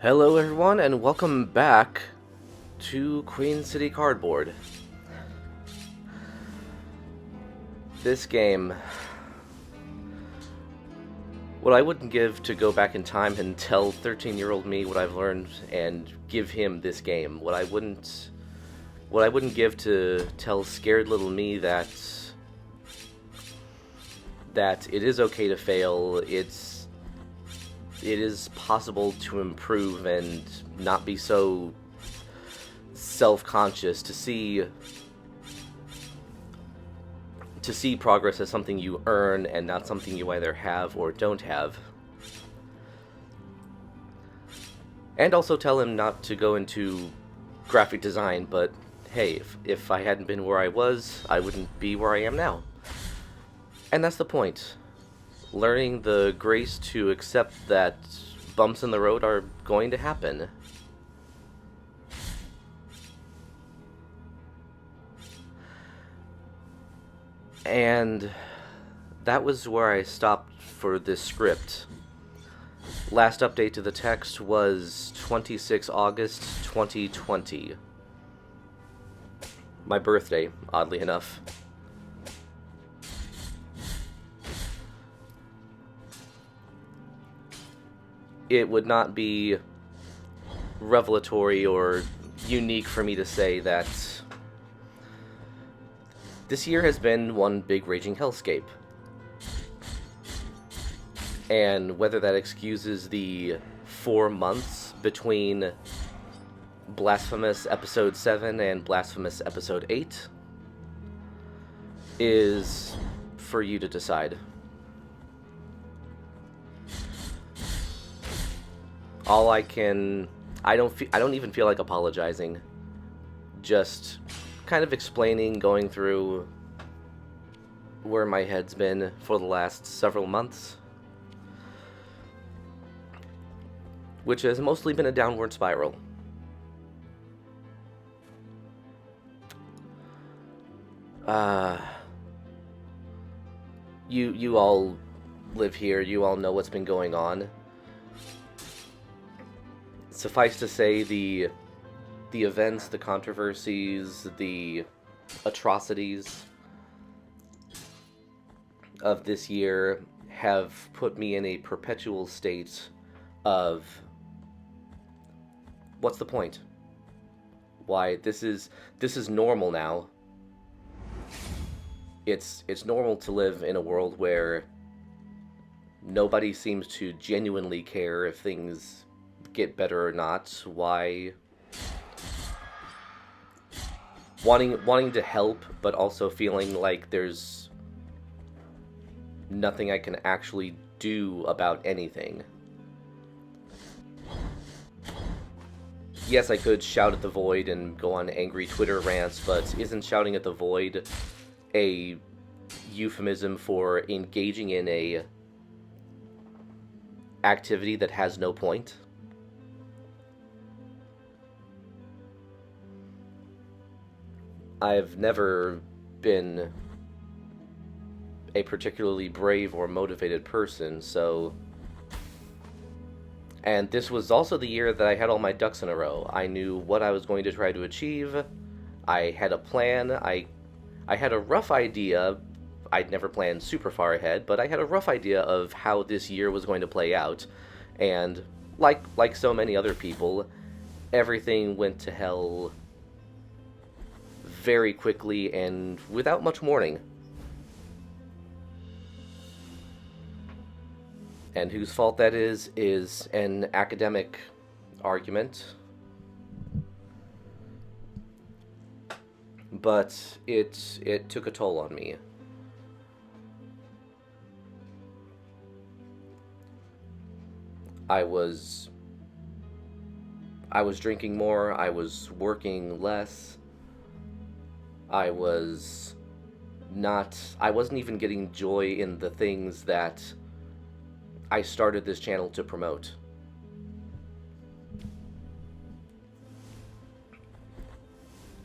Hello everyone and welcome back to Queen City Cardboard. This game, what I wouldn't give to go back in time and tell 13-year-old me what I've learned and give him this game. What I wouldn't give to tell scared little me that it is okay to fail. It is possible to improve and not be so self-conscious, to see progress as something you earn and not something you either have or don't have. And also tell him not to go into graphic design, but hey, if I hadn't been where I was, I wouldn't be where I am now. And that's the point. Learning the grace to accept that bumps in the road are going to happen. And that was where I stopped for this script. Last update to the text was 26 August 2020. My birthday, oddly enough. It would not be revelatory or unique for me to say that this year has been one big raging hellscape. And whether that excuses the 4 months between Blasphemous Episode 7 and Blasphemous Episode 8 is for you to decide. I don't even feel like apologizing. Just kind of explaining, going through where my head's been for the last several months. Which has mostly been a downward spiral. You all live here, you all know what's been going on. Suffice to say, the events, the controversies, the atrocities of this year have put me in a perpetual state of, what's the point? Why, this is normal now. It's normal to live in a world where nobody seems to genuinely care if things get better or not. Why wanting to help, but also feeling like there's nothing I can actually do about anything. Yes, I could shout at the void and go on angry Twitter rants, but isn't shouting at the void a euphemism for engaging in a activity that has no point? I've never been a particularly brave or motivated person, so... And this was also the year that I had all my ducks in a row. I knew what I was going to try to achieve. I had a plan. I had a rough idea. I'd never planned super far ahead, but I had a rough idea of how this year was going to play out. And like so many other people, everything went to hell very quickly and without much warning. And whose fault that is an academic argument. But it took a toll on me. I was drinking more, I was working less. I wasn't even getting joy in the things that I started this channel to promote.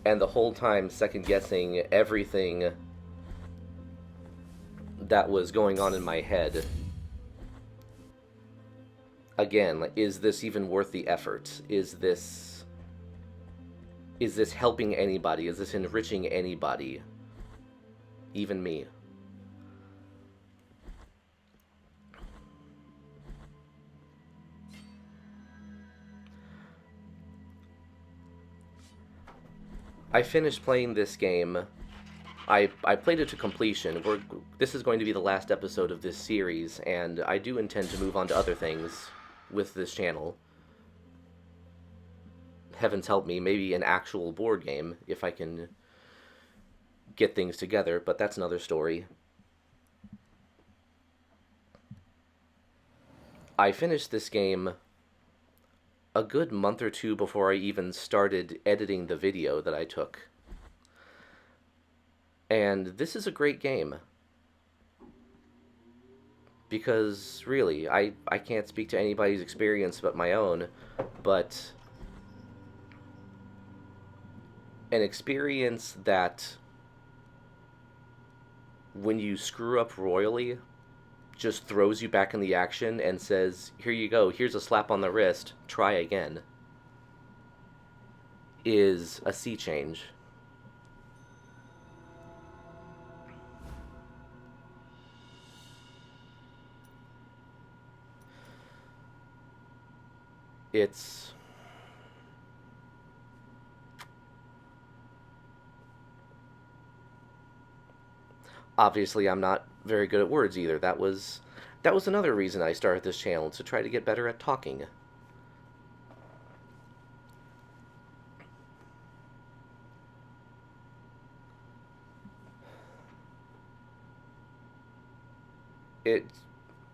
And the whole time second-guessing everything that was going on in my head. again, like, is this even worth the effort? Is this helping anybody? Is this enriching anybody? Even me. I finished playing this game. I played it to completion. This is going to be the last episode of this series, and I do intend to move on to other things with this channel. Heavens help me, maybe an actual board game, if I can get things together, but that's another story. I finished this game a good month or two before I even started editing the video that I took. And this is a great game. Because, really, I can't speak to anybody's experience but my own, but an experience that, when you screw up royally, just throws you back in the action and says, here you go, here's a slap on the wrist, try again, is a sea change. It's... obviously, I'm not very good at words either. That was another reason I started this channel, to try to get better at talking.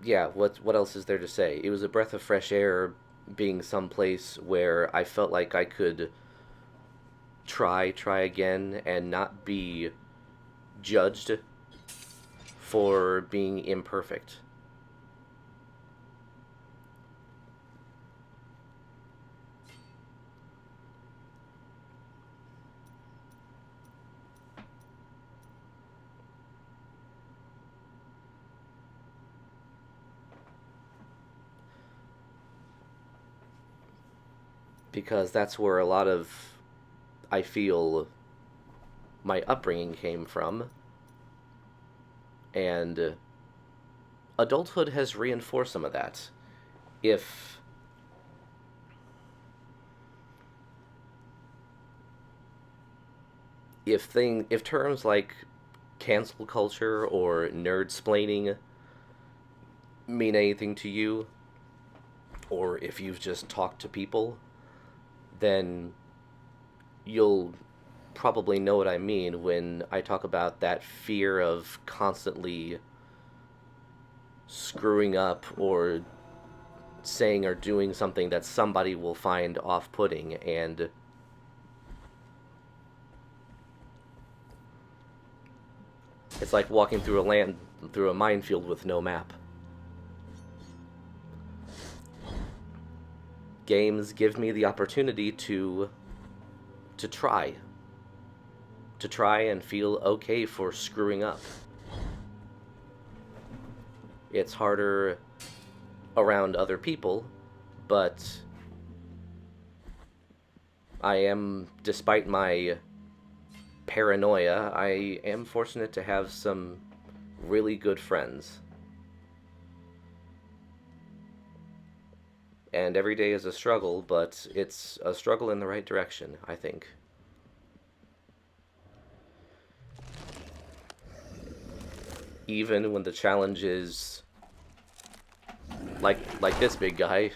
Yeah, what else is there to say? It was a breath of fresh air, being someplace where I felt like I could try again and not be judged for being imperfect. Because that's where a lot of, I feel, my upbringing came from. And adulthood has reinforced some of that. If terms like cancel culture or nerd-splaining mean anything to you, or if you've just talked to people, then you'll probably know what I mean when I talk about that fear of constantly screwing up or saying or doing something that somebody will find off-putting, and it's like walking through a minefield with no map. Games give me the opportunity to try and feel okay for screwing up. It's harder around other people, but despite my paranoia, I am fortunate to have some really good friends. And every day is a struggle, but it's a struggle in the right direction, I think. Even when the challenge is like this big guy,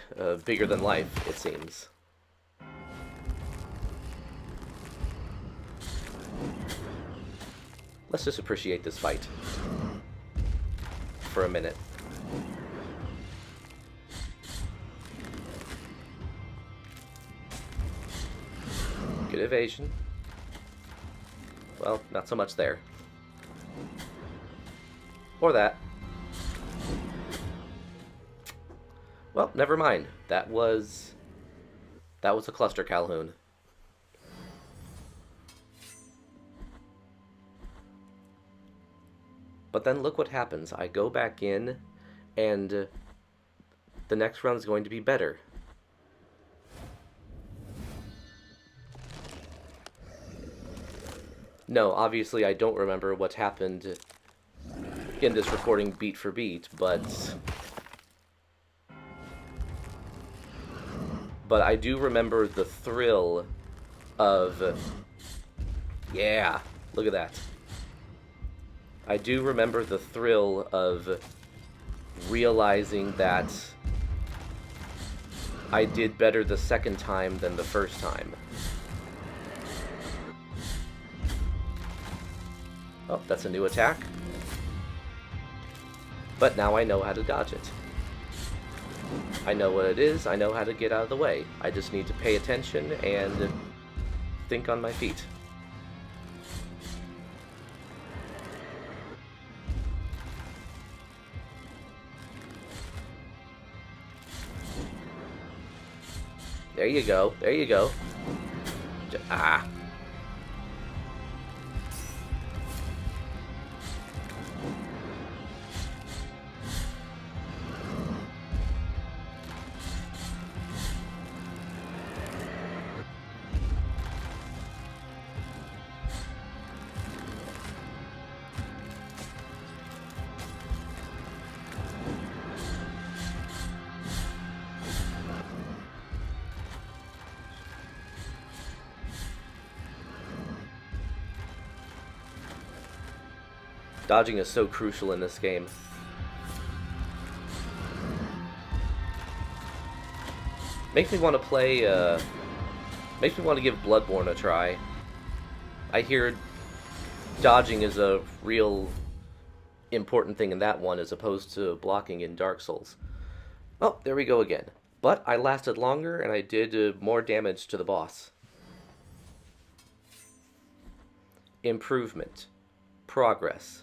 bigger than life, it seems. Let's just appreciate this fight for a minute. Good evasion. Well, not so much there. Or that. Well, never mind. That was a cluster Calhoun. But then look what happens. I go back in, and the next run's going to be better. No, obviously I don't remember what happened in this recording beat for beat, but I do remember the thrill of, yeah, look at that. I do remember the thrill of realizing that I did better the second time than the first time. Oh, that's a new attack. But now I know how to dodge it. I know what it is, I know how to get out of the way. I just need to pay attention and think on my feet. There you go, there you go. Ah. Dodging is so crucial in this game. Makes me want to play, makes me want to give Bloodborne a try. I hear dodging is a real important thing in that one as opposed to blocking in Dark Souls. Oh, there we go again. But I lasted longer and I did more damage to the boss. Improvement. Progress.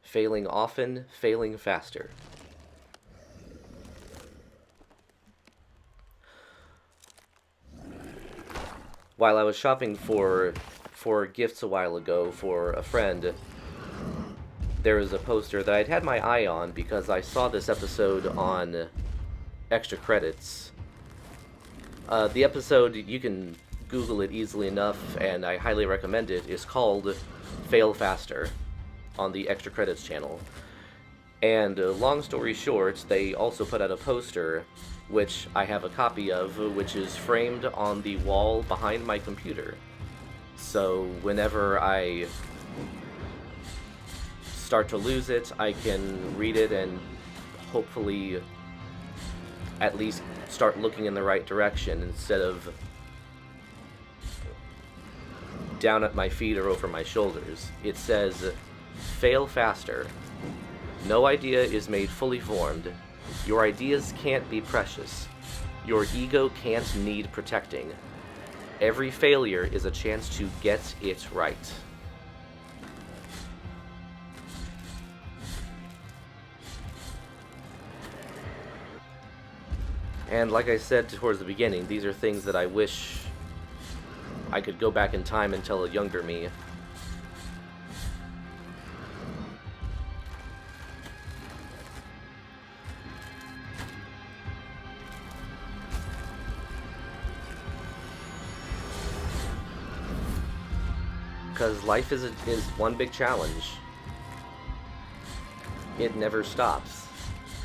Failing often, failing faster. While I was shopping for gifts a while ago for a friend, there was a poster that I'd had my eye on because I saw this episode on Extra Credits. The episode, you can Google it easily enough, and I highly recommend it, is called Fail Faster on the Extra Credits channel. And long story short, they also put out a poster, which I have a copy of, which is framed on the wall behind my computer. So whenever I start to lose it, I can read it and hopefully at least start looking in the right direction instead of down at my feet or over my shoulders. It says, "Fail faster. No idea is made fully formed. Your ideas can't be precious. Your ego can't need protecting. Every failure is a chance to get it right." And like I said towards the beginning, these are things that I wish I could go back in time and tell a younger me. Because life is one big challenge. It never stops.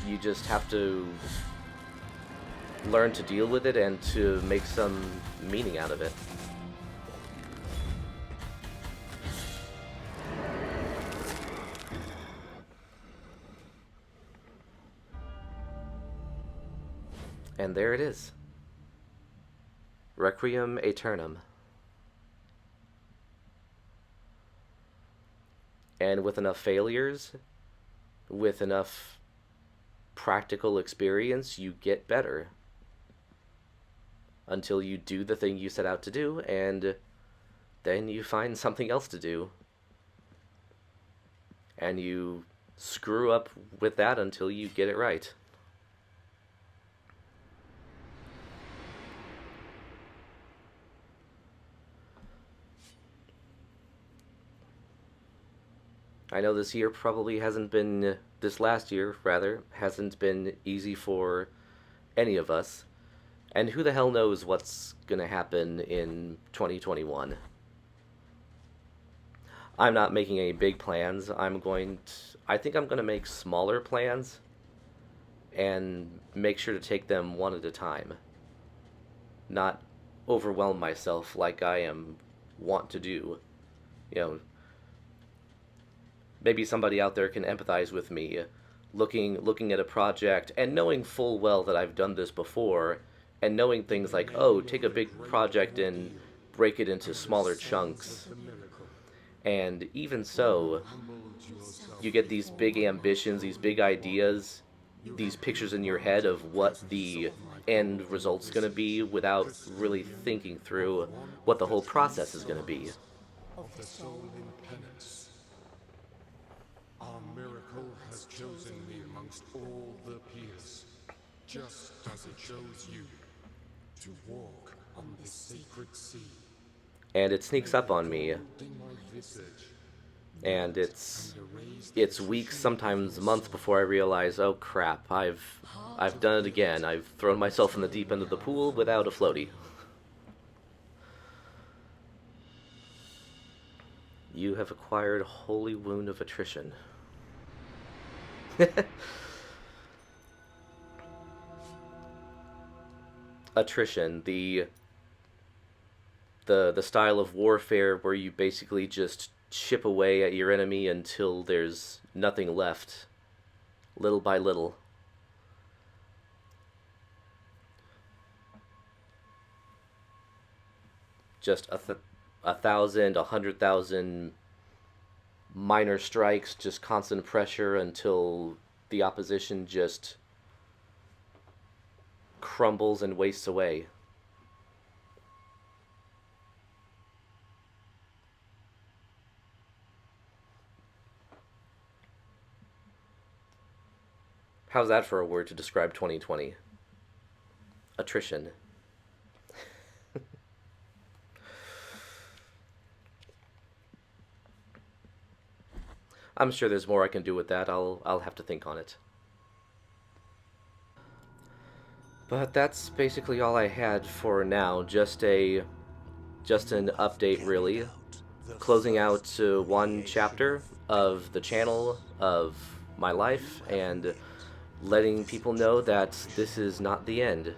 You just have to learn to deal with it and to make some meaning out of it. And there it is. Requiem Aeternam. And with enough failures, with enough practical experience, you get better. Until you do the thing you set out to do, and then you find something else to do. And you screw up with that until you get it right. I know this year probably hasn't been, this last year, rather, hasn't been easy for any of us. And who the hell knows what's gonna happen in 2021. I'm not making any big plans. I think I'm gonna make smaller plans and make sure to take them one at a time. Not overwhelm myself like I am want to do. You know, maybe somebody out there can empathize with me, looking at a project and knowing full well that I've done this before, and knowing things like, oh, take a big project and break it into smaller chunks. And even so, you get these big ambitions, these big ideas, these pictures in your head of what the end result's going to be without really thinking through what the whole process is going to be. Of the soul in penance, our miracle has chosen me amongst all the peers, just as it chose you to walk on this sacred sea. And it sneaks up on me, and it's weeks, sometimes months before I realize, oh crap, I've done it again. I've thrown myself in the deep end of the pool without a floaty. You have acquired Holy Wound of Attrition. Attrition, the style of warfare where you basically just chip away at your enemy until there's nothing left, little by little. Just 1,000, 100,000 minor strikes, just constant pressure until the opposition just crumbles and wastes away. How's that for a word to describe 2020? Attrition. I'm sure there's more I can do with that. I'll have to think on it. But that's basically all I had for now. Just an update, really. Closing out one chapter of the channel, of my life, and letting people know that this is not the end.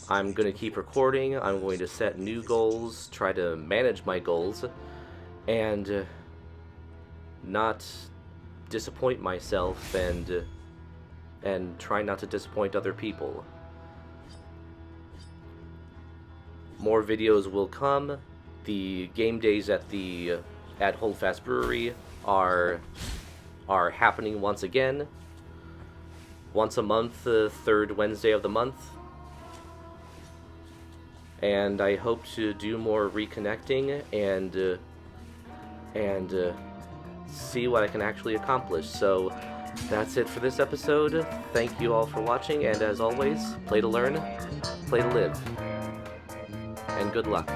I'm going to keep recording. I'm going to set new goals, try to manage my goals, and not disappoint myself, and try not to disappoint other people. More videos will come. The game days at Holdfast Brewery are happening once again. Once a month, the third Wednesday of the month. And I hope to do more reconnecting and see what I can actually accomplish. So that's it for this episode. Thank you all for watching, and as always, play to learn, play to live, and good luck.